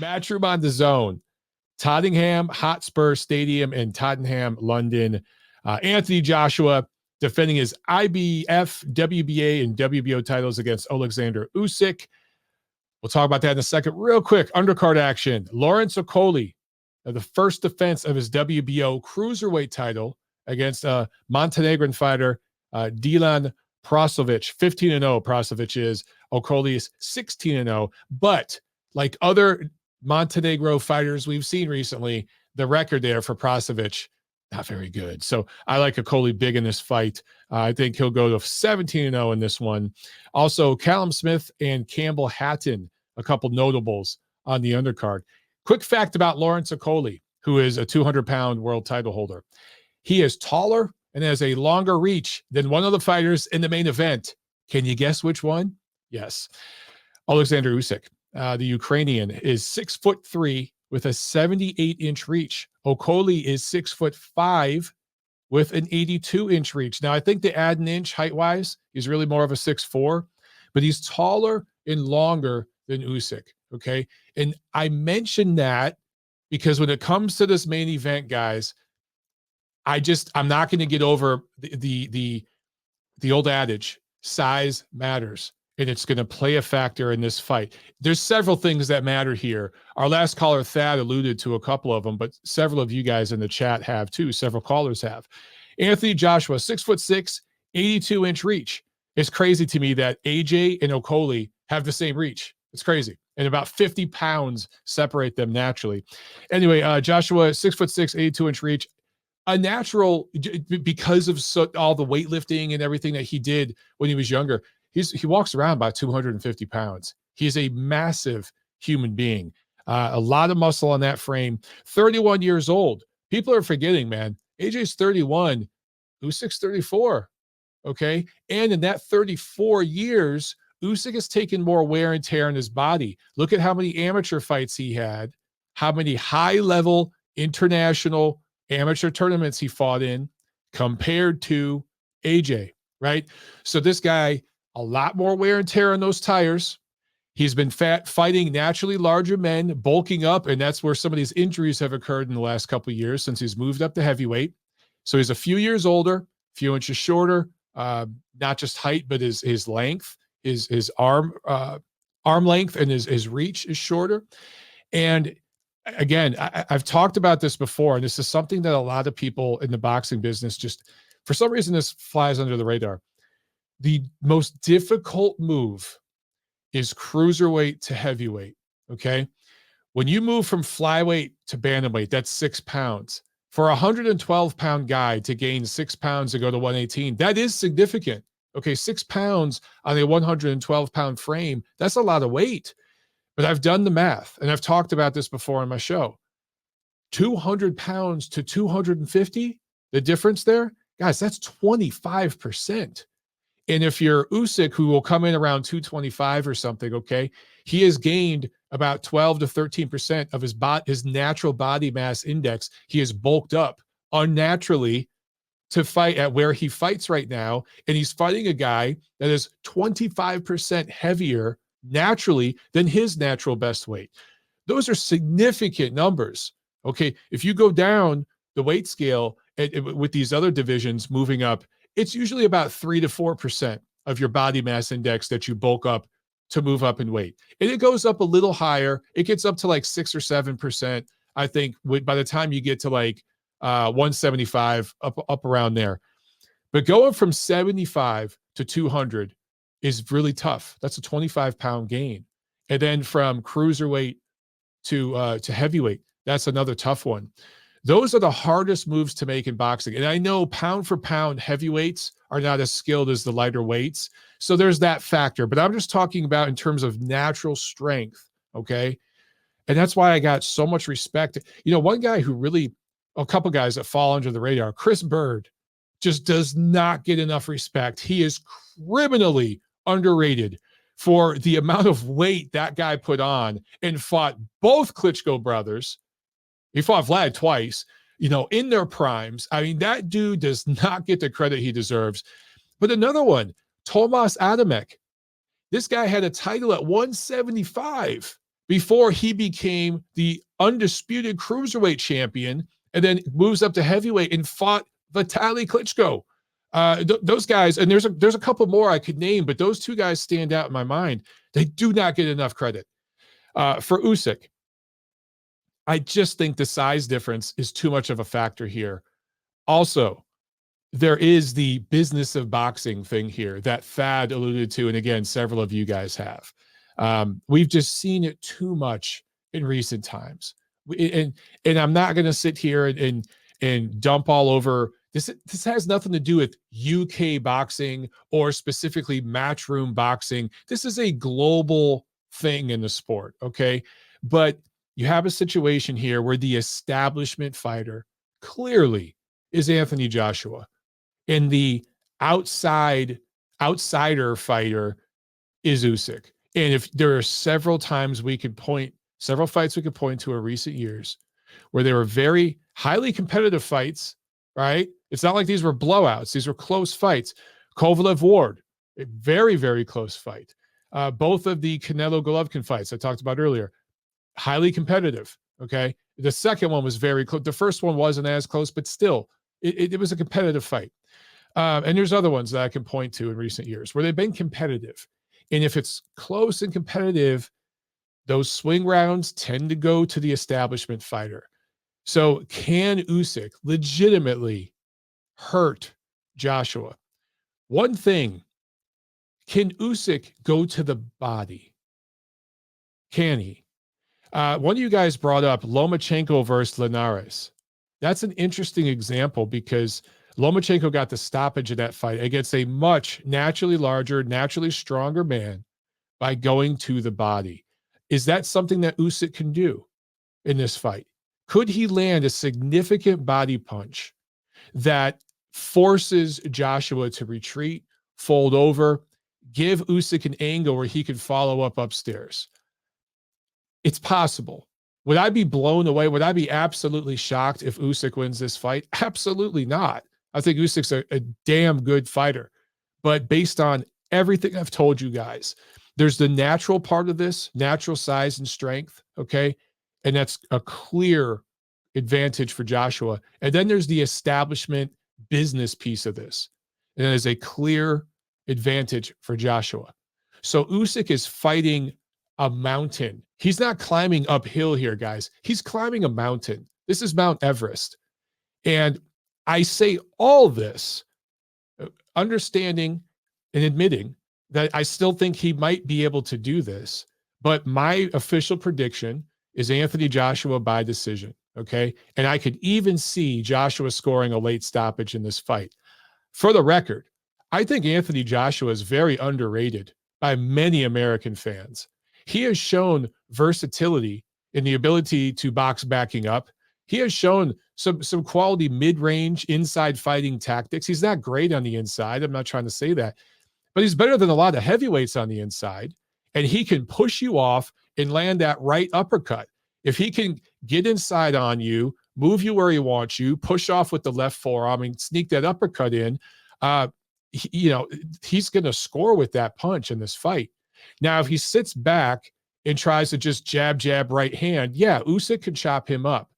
Matchroom on the Zone. Tottenham Hotspur Stadium in Tottenham, London. Anthony Joshua defending his IBF, WBA, and WBO titles against Oleksandr Usyk. We'll talk about that in a second. Real quick, undercard action. Lawrence Okolie, the first defense of his WBO cruiserweight title against Montenegrin fighter Dilan Prasovic. 15-0 Prasovic is. Okolie is 16-0. But like other Montenegro fighters we've seen recently, the record there for Prasovic, not very good. So I like Okolie big in this fight. I think he'll go to 17-0 in this one. Also, Callum Smith and Campbell Hatton, a couple notables on the undercard. Quick fact about Lawrence Okolie, who is a 200-pound world title holder. He is taller and has a longer reach than one of the fighters in the main event. Can you guess which one? Yes. Oleksandr Usyk, the Ukrainian, is 6'3" with a 78-inch reach. Okolie is 6'5" with an 82-inch reach. Now, I think they add an inch height-wise. He's really more of a 6'4", but he's taller and longer than Usyk, okay? And I mention that because when it comes to this main event, guys, I'm not going to get over the old adage, size matters. And it's going to play a factor in this fight. There's several things that matter here. Our last caller, Thad, alluded to a couple of them, but several of you guys in the chat have too. Several callers have. Anthony Joshua, 6'6", 82-inch reach. It's crazy to me that AJ and Okolie have the same reach. It's crazy. And about 50 pounds separate them naturally. Anyway, Joshua, 6'6", 82-inch reach. A natural, because of all the weightlifting and everything that he did when he was younger, he walks around about 250 pounds. He's a massive human being. A lot of muscle on that frame. 31 years old. People are forgetting, man. AJ's 31. Usyk's 34. Okay? And in that 34 years, Usyk has taken more wear and tear on his body. Look at how many amateur fights he had, how many high-level international amateur tournaments he fought in compared to AJ, right? So this guy, a lot more wear and tear on those tires. He's been fighting naturally larger men, bulking up, and that's where some of these injuries have occurred in the last couple of years since he's moved up to heavyweight. So he's a few years older, a few inches shorter, not just height, but his length, his arm length, and his reach is shorter. And again, I've talked about this before, and this is something that a lot of people in the boxing business just, for some reason, this flies under the radar. The most difficult move is cruiserweight to heavyweight, okay? When you move from flyweight to bantamweight, that's 6 pounds. For a 112-pound guy to gain 6 pounds to go to 118, that is significant. Okay, 6 pounds on a 112-pound frame, that's a lot of weight. But I've done the math, and I've talked about this before on my show. 200 pounds to 250, the difference there, guys, that's 25%. And if you're Usyk, who will come in around 225 or something, okay, he has gained about 12 to 13% of his natural body mass index. He has bulked up unnaturally to fight at where he fights right now, and he's fighting a guy that is 25% heavier naturally than his natural best weight. Those are significant numbers. Okay, if you go down the weight scale with these other divisions moving up, it's usually about 3 to 4% of your body mass index that you bulk up to move up in weight. And it goes up a little higher. It gets up to like 6 or 7%, I think, by the time you get to like 175, up around there. But going from 75 to 200 is really tough. That's a 25-pound gain. And then from cruiserweight to heavyweight, that's another tough one. Those are the hardest moves to make in boxing. And I know pound for pound, heavyweights are not as skilled as the lighter weights. So there's that factor. But I'm just talking about in terms of natural strength, okay? And that's why I got so much respect. You know, one guy who really, a couple guys that fall under the radar, Chris Bird, just does not get enough respect. He is criminally underrated for the amount of weight that guy put on and fought both Klitschko brothers. He fought Vlad twice, you know, in their primes. I mean, that dude does not get the credit he deserves. But another one, Tomas Adamek. This guy had a title at 175 before he became the undisputed cruiserweight champion and then moves up to heavyweight and fought Vitaly Klitschko. Those guys, and there's a couple more I could name, but those two guys stand out in my mind. They do not get enough credit. For Usyk, I just think the size difference is too much of a factor here. Also, there is the business of boxing thing here that Thad alluded to, and again, several of you guys have. We've just seen it too much in recent times, and I'm not going to sit here and dump all over this. This has nothing to do with UK boxing or specifically matchroom boxing. This is a global thing in the sport, okay? But you have a situation here where the establishment fighter clearly is Anthony Joshua, and the outsider fighter is Usyk. And if there are several fights we could point to in recent years where they were very highly competitive fights, right? It's not like these were blowouts. These were close fights. Kovalev Ward, a very, very close fight. Both of the Canelo Golovkin fights I talked about earlier, highly competitive. Okay. The second one was very close. The first one wasn't as close, but still, it was a competitive fight. And there's other ones that I can point to in recent years where they've been competitive. And if it's close and competitive, those swing rounds tend to go to the establishment fighter. So can Usyk legitimately hurt Joshua? One thing, can Usyk go to the body? Can he? One of you guys brought up Lomachenko versus Linares. That's an interesting example because Lomachenko got the stoppage of that fight against a much naturally larger, naturally stronger man by going to the body. Is that something that Usyk can do in this fight? Could he land a significant body punch that forces Joshua to retreat, fold over, give Usyk an angle where he could follow up upstairs? It's possible. Would I be blown away? Would I be absolutely shocked if Usyk wins this fight? Absolutely not. I think Usyk's a damn good fighter. But based on everything I've told you guys, there's the natural part of this, natural size and strength, okay? And that's a clear advantage for Joshua. And then there's the establishment business piece of this. And that is a clear advantage for Joshua. So Usyk is fighting a mountain. He's not climbing uphill here, guys. He's climbing a mountain. This is Mount Everest. And I say all this, understanding and admitting that I still think he might be able to do this. But my official prediction is Anthony Joshua by decision, okay? And I could even see Joshua scoring a late stoppage in this fight. For the record, I think Anthony Joshua is very underrated by many American fans. He has shown versatility in the ability to box backing up. He has shown some quality mid-range inside fighting tactics. He's not great on the inside. I'm not trying to say that, but he's better than a lot of heavyweights on the inside. And he can push you off and land that right uppercut. If he can get inside on you, move you where he wants you, push off with the left forearm and sneak that uppercut in, he's going to score with that punch in this fight. Now, if he sits back and tries to just jab, right hand, yeah, Usyk can chop him up.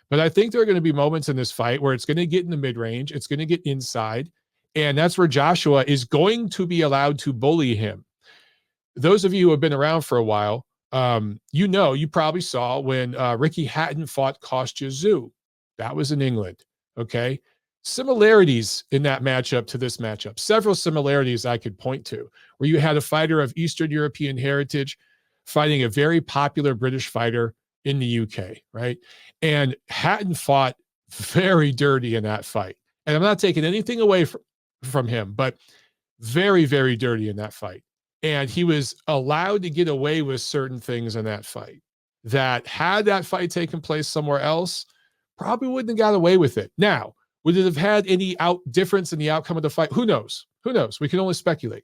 But I think there are going to be moments in this fight where it's going to get in the mid-range, it's going to get inside, and that's where Joshua is going to be allowed to bully him. Those of you who have been around for a while, you probably saw when Ricky Hatton fought Kostya Tszyu. That was in England, okay? Similarities in that matchup to this matchup. Several similarities I could point to, where you had a fighter of Eastern European heritage fighting a very popular British fighter in the UK, right? And Hatton fought very dirty in that fight. And I'm not taking anything away from him, but very, very dirty in that fight. And he was allowed to get away with certain things in that fight that, had that fight taken place somewhere else, probably wouldn't have got away with it. Now, would it have had any difference in the outcome of the fight? Who knows? Who knows? We can only speculate.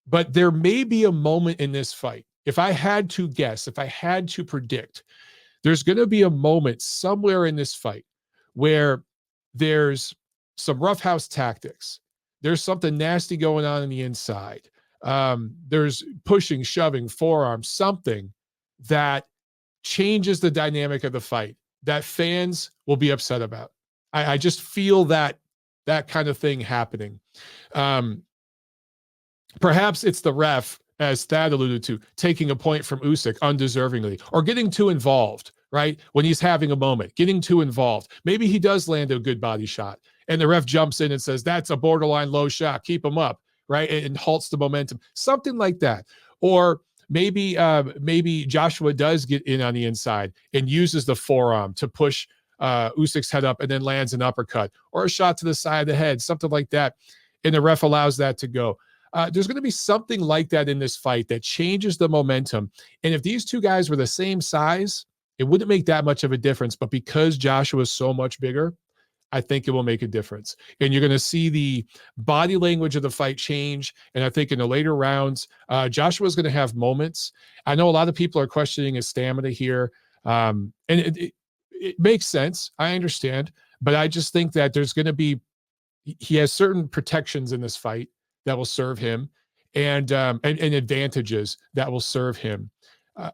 But there may be a moment in this fight. If I had to guess, if I had to predict, there's going to be a moment somewhere in this fight where there's some roughhouse tactics. There's something nasty going on the inside. There's pushing, shoving, forearm, something that changes the dynamic of the fight that fans will be upset about. I just feel that kind of thing happening. Perhaps it's the ref, as Thad alluded to, taking a point from Usyk undeservingly, or getting too involved, right? When he's having a moment, getting too involved. Maybe he does land a good body shot, and the ref jumps in and says, that's a borderline low shot, keep him up, right? And halts the momentum, something like that. Or maybe Joshua does get in on the inside and uses the forearm to push Usyk's head up and then lands an uppercut or a shot to the side of the head, something like that. And the ref allows that to go. There's going to be something like that in this fight that changes the momentum. And if these two guys were the same size, it wouldn't make that much of a difference. But because Joshua is so much bigger, I think it will make a difference. And you're going to see the body language of the fight change. And I think in the later rounds, Joshua is going to have moments. I know a lot of people are questioning his stamina here. And it makes sense. I understand. But I just think that there's going to be, he has certain protections in this fight that will serve him, and advantages that will serve him.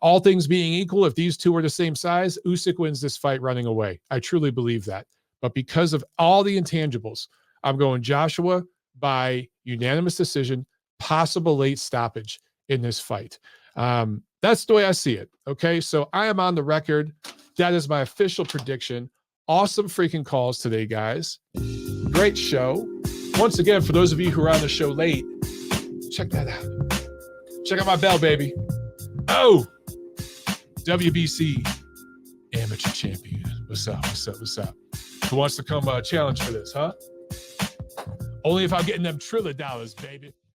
All things being equal, if these two are the same size, Usyk wins this fight running away. I truly believe that. But because of all the intangibles, I'm going Joshua by unanimous decision, possible late stoppage in this fight. That's the way I see it. Okay, so I am on the record. That is my official prediction. Awesome freaking calls today, guys. Great show. Once again, for those of you who are on the show late, check that out. Check out my bell, baby. Oh, WBC amateur champion. What's up? What's up? What's up? Who wants to come challenge for this, huh? Only if I'm getting them $1 trillion, baby.